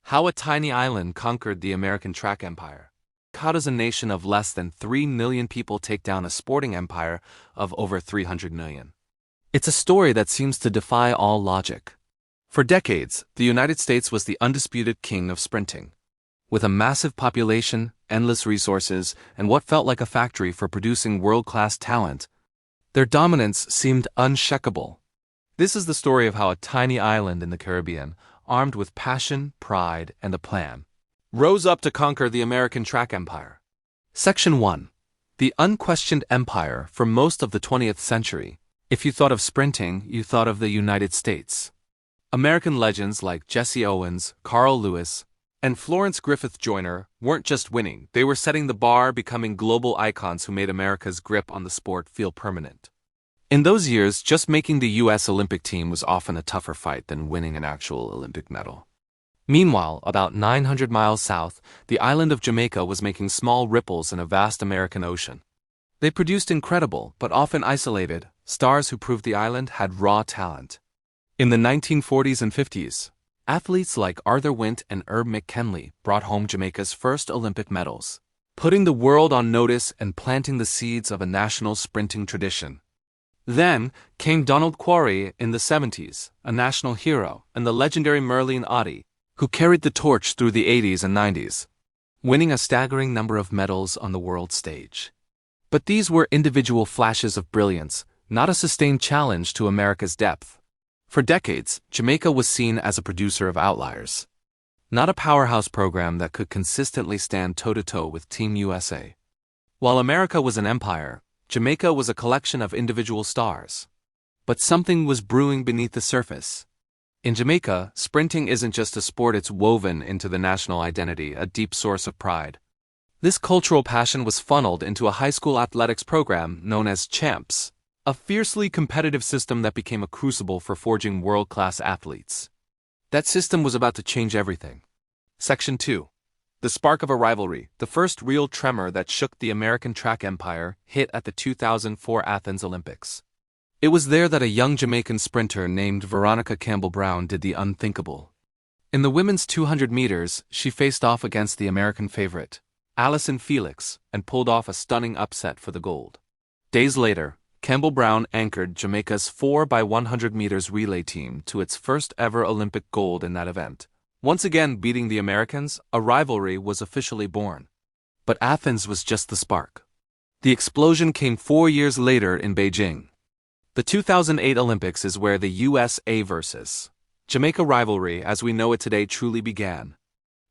How a tiny island conquered the American track empire. How does a nation of less than 3 million people take down a sporting empire of over 300 million? It's a story that seems to defy all logic. For decades, the United States was the undisputed king of sprinting. With a massive population, endless resources, and what felt like a factory for producing world-class talent, their dominance seemed unshakable. This is the story of how a tiny island in the Caribbean, armed with passion, pride, and a plan, rose up to conquer the American track empire. Section 1. The unquestioned empire for most of the 20th century. If you thought of sprinting, you thought of the United States. American legends like Jesse Owens, Carl Lewis, and Florence Griffith-Joyner weren't just winning, they were setting the bar, becoming global icons who made America's grip on the sport feel permanent. In those years, just making the U.S. Olympic team was often a tougher fight than winning an actual Olympic medal. Meanwhile, about 900 miles south, the island of Jamaica was making small ripples in a vast American ocean. They produced incredible, but often isolated, stars who proved the island had raw talent. In the 1940s and 50s, athletes like Arthur Wint and McKenley brought home Jamaica's first Olympic medals, putting the world on notice and planting the seeds of a national sprinting tradition. Then came Quarrie in the 70s, a national hero, and the legendary Merlene Ottey, who carried the torch through the 80s and 90s, winning a staggering number of medals on the world stage. But these were individual flashes of brilliance, not a sustained challenge to America's depth. For decades, Jamaica was seen as a producer of outliers, not a powerhouse program that could consistently stand toe-to-toe with Team USA. While America was an empire, Jamaica was a collection of individual stars. But something was brewing beneath the surface. In Jamaica, sprinting isn't just a sport, it's woven into the national identity, a deep source of pride. This cultural passion was funneled into a high school athletics program known as CHAMPS, a fiercely competitive system that became a crucible for forging world-class athletes. That system was about to change everything. Section 2. The spark of a rivalry, the first real tremor that shook the American track empire, hit at the 2004 Athens Olympics. It was there that a young Jamaican sprinter named Veronica Campbell-Brown did the unthinkable. In the women's 200 meters, she faced off against the American favorite, Allyson Felix, and pulled off a stunning upset for the gold. Days later, Campbell-Brown anchored Jamaica's 4x100 meters relay team to its first ever Olympic gold in that event. Once again beating the Americans, a rivalry was officially born. But Athens was just the spark. The explosion came 4 years later in Beijing. The 2008 Olympics is where the USA versus Jamaica rivalry as we know it today truly began.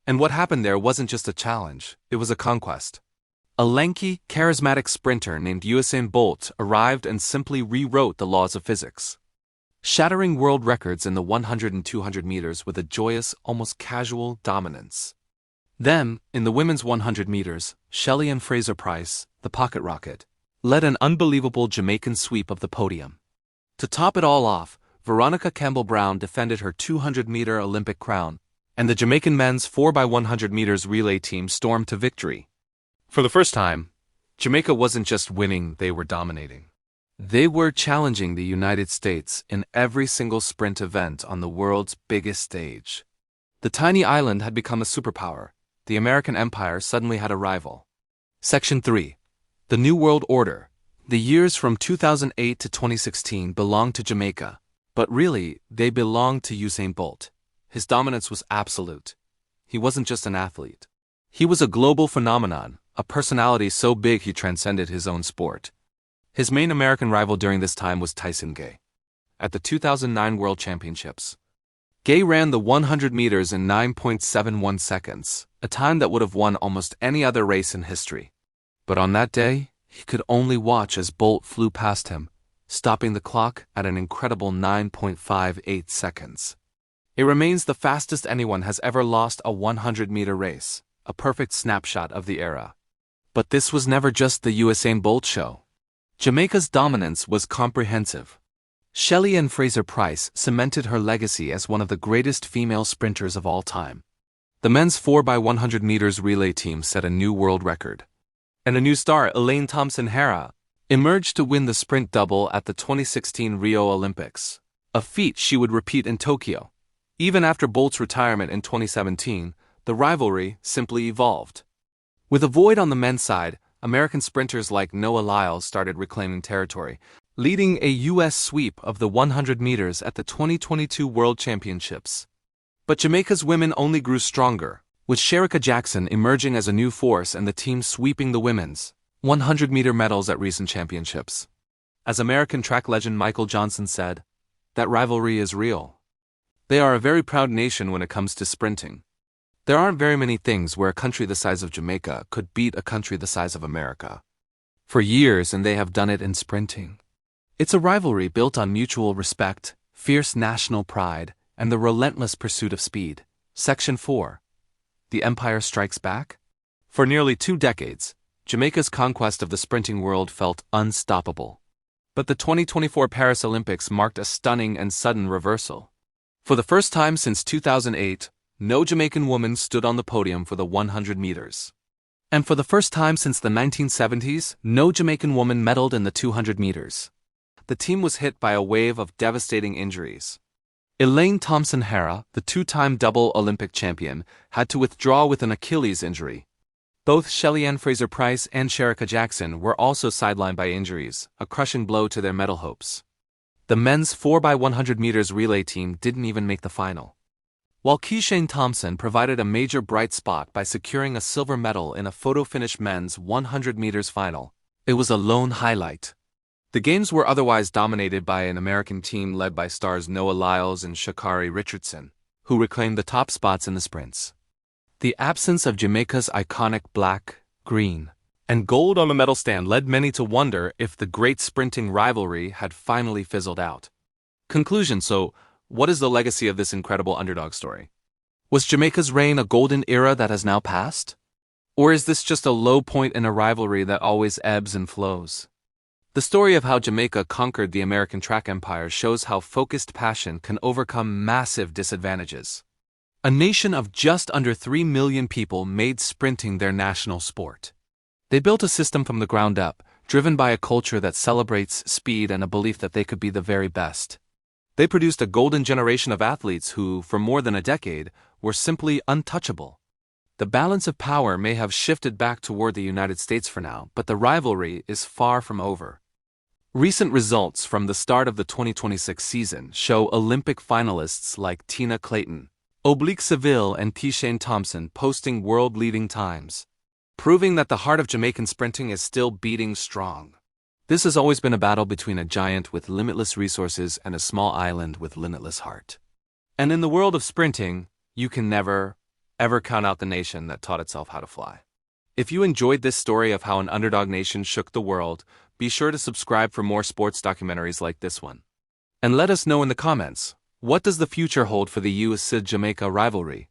And what happened there wasn't just a challenge, it was a conquest. A lanky, charismatic sprinter named Usain Bolt arrived and simply rewrote the laws of physics, shattering world records in the 100 and 200 meters with a joyous, almost casual dominance. Then, in the women's 100 meters, Shelly-Ann Fraser-Pryce, the pocket rocket, led an unbelievable Jamaican sweep of the podium. To top it all off, Veronica Campbell-Brown defended her 200-meter Olympic crown, and the Jamaican men's 4x100 meters relay team stormed to victory. For the first time, Jamaica wasn't just winning, they were dominating. They were challenging the United States in every single sprint event on the world's biggest stage. The tiny island had become a superpower. The American empire suddenly had a rival. Section 3. The New World Order. The years from 2008 to 2016 belonged to Jamaica, but really, they belonged to Usain Bolt. His dominance was absolute. He wasn't just an athlete. He was a global phenomenon, a personality so big he transcended his own sport. His main American rival during this time was Tyson Gay. At the 2009 World Championships, Gay ran the 100 meters in 9.71 seconds, a time that would have won almost any other race in history. But on that day, he could only watch as Bolt flew past him, stopping the clock at an incredible 9.58 seconds. It remains the fastest anyone has ever lost a 100-meter race, a perfect snapshot of the era. But this was never just the Usain Bolt show. Jamaica's dominance was comprehensive. Shelly-Ann Fraser-Pryce cemented her legacy as one of the greatest female sprinters of all time. The men's 4x100 meters relay team set a new world record. And a new star, Elaine Thompson-Herah, emerged to win the sprint double at the 2016 Rio Olympics, a feat she would repeat in Tokyo. Even after Bolt's retirement in 2017, the rivalry simply evolved. With a void on the men's side, American sprinters like Noah Lyles started reclaiming territory, leading a U.S. sweep of the 100 meters at the 2022 World Championships. But Jamaica's women only grew stronger, with Shericka Jackson emerging as a new force and the team sweeping the women's 100-meter medals at recent championships. As American track legend Michael Johnson said, "That rivalry is real." They are a very proud nation when it comes to sprinting. There aren't very many things where a country the size of Jamaica could beat a country the size of America. For years, and they have done it in sprinting. It's a rivalry built on mutual respect, fierce national pride, and the relentless pursuit of speed. Section 4. The Empire Strikes Back? For nearly 2 decades, Jamaica's conquest of the sprinting world felt unstoppable. But the 2024 Paris Olympics marked a stunning and sudden reversal. For the first time since 2008, no Jamaican woman stood on the podium for the 100 meters. And for the first time since the 1970s, no Jamaican woman medaled in the 200 meters. The team was hit by a wave of devastating injuries. Elaine Thompson-Herah, the 2-time double Olympic champion, had to withdraw with an Achilles injury. Both Shelly-Ann Fraser-Pryce and Shericka Jackson were also sidelined by injuries, a crushing blow to their medal hopes. The men's 4x100 meters relay team didn't even make the final. While Usain Thompson provided a major bright spot by securing a silver medal in a photo-finish men's 100 meters final, it was a lone highlight. The games were otherwise dominated by an American team led by stars Noah Lyles and Sha'Carri Richardson, who reclaimed the top spots in the sprints. The absence of Jamaica's iconic black, green, and gold on the medal stand led many to wonder if the great sprinting rivalry had finally fizzled out. Conclusion: so, what is the legacy of this incredible underdog story? Was Jamaica's reign a golden era that has now passed? Or is this just a low point in a rivalry that always ebbs and flows? The story of how Jamaica conquered the American track empire shows how focused passion can overcome massive disadvantages. A nation of just under 3 million people made sprinting their national sport. They built a system from the ground up, driven by a culture that celebrates speed and a belief that they could be the very best. They produced a golden generation of athletes who, for more than a decade, were simply untouchable. The balance of power may have shifted back toward the United States for now, but the rivalry is far from over. Recent results from the start of the 2026 season show Olympic finalists like Tina Clayton, Seville and Usain Thompson posting world-leading times, proving that the heart of Jamaican sprinting is still beating strong. This has always been a battle between a giant with limitless resources and a small island with limitless heart. And in the world of sprinting, you can never, ever count out the nation that taught itself how to fly. If you enjoyed this story of how an underdog nation shook the world, be sure to subscribe for more sports documentaries like this one. And let us know in the comments, what does the future hold for the US-Jamaica rivalry?